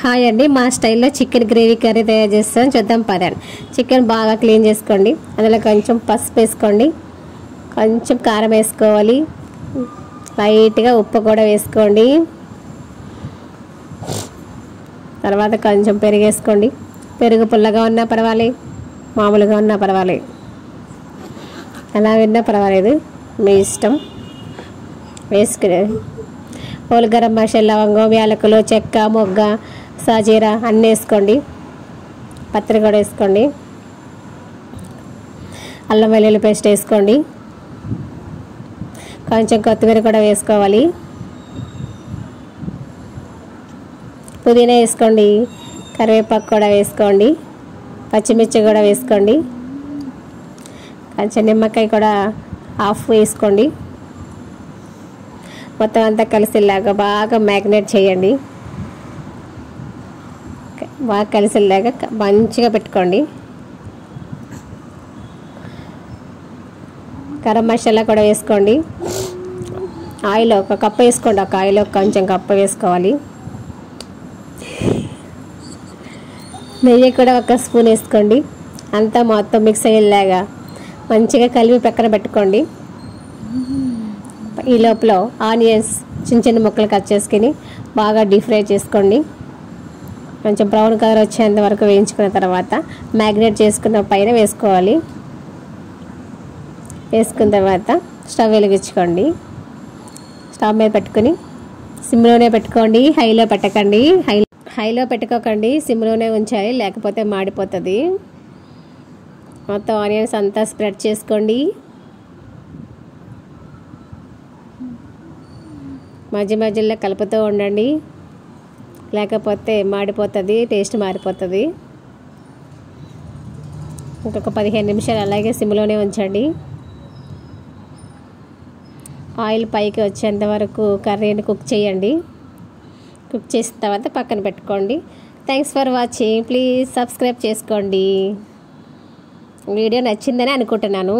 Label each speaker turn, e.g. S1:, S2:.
S1: Hi అండి, మా స్టైల్లో చికెన్ గ్రేవీ కర్రీ తయారు చేస్తాం, చూద్దాం పదండి. చికెన్ బాగా క్లీన్ చేసుకోండి. అందులో కొంచెం పసుపు వేసుకోండి, కొంచెం కారం వేసుకోవాలి, లైట్గా ఉప్పు కూడా వేసుకోండి. తర్వాత కొంచెం పెరుగు వేసుకోండి. పెరుగు పుల్లగా ఉన్నా పర్వాలేదు, మామూలుగా ఉన్నా పర్వాలేదు, ఎలా విన్నా పర్వాలేదు, మీ ఇష్టం. వేసుకునే హోల్ గరం మసాలా, లవంగం, యాలకులు, చెక్క, మొగ్గ, సాజీరా అన్నీ వేసుకోండి. పత్రి కూడా వేసుకోండి. అల్లం వెల్లుల్లి పేస్ట్ వేసుకోండి. కొంచెం కొత్తిమీర కూడా వేసుకోవాలి. పుదీనా వేసుకోండి. కరివేపాకు కూడా వేసుకోండి. పచ్చిమిర్చి కూడా వేసుకోండి. కొంచెం నిమ్మకాయ కూడా హాఫ్ వేసుకోండి. మొత్తం అంతా కలిసేలాగా బాగా మ్యాగ్నేట్ చేయండి. బాగా కలిసేలాగా మంచిగా పెట్టుకోండి. గరం మసాలా కూడా వేసుకోండి. ఆయిల్ ఒక కప్పు వేసుకోండి. ఒక ఆయిల్ కొంచెం కప్పు వేసుకోవాలి. నెయ్యి కూడా ఒక స్పూన్ వేసుకోండి. అంతా మొత్తం మిక్స్ అయ్యేలాగా మంచిగా కలిపి పక్కన పెట్టుకోండి. ఈ లోపల ఆనియన్స్ చిన్న చిన్న ముక్కలు కట్ చేసుకుని బాగా డీప్ ఫ్రై చేసుకోండి. కొంచెం బ్రౌన్ కలర్ వచ్చేంత వరకు వేయించుకున్న తర్వాత మ్యాగ్నేట్ చేసుకున్న పైన వేసుకోవాలి. వేసుకున్న తర్వాత స్టవ్ వెలిగించుకోండి. స్టవ్ మీద పెట్టుకుని సిమ్లోనే పెట్టుకోండి, హైలో పెట్టకండి. హైలో పెట్టుకోకండి, సిమ్లోనే ఉంచాలి, లేకపోతే మాడిపోతుంది. మొత్తం ఆనియన్స్ అంతా స్ప్రెడ్ చేసుకోండి. మధ్య మధ్యలో కలుపుతూ ఉండండి, లేకపోతే మాడిపోతుంది, టేస్ట్ మారిపోతుంది. ఇంకొక 15 నిమిషాలు అలాగే సిమ్లోనే ఉంచండి. ఆయిల్ పైకి వచ్చేంత వరకు కర్రీని కుక్ చేయండి. కుక్ చేసిన తర్వాత పక్కన పెట్టుకోండి. Thanks for watching. Please subscribe చేసుకోండి. వీడియో నచ్చిందని అనుకుంటున్నాను.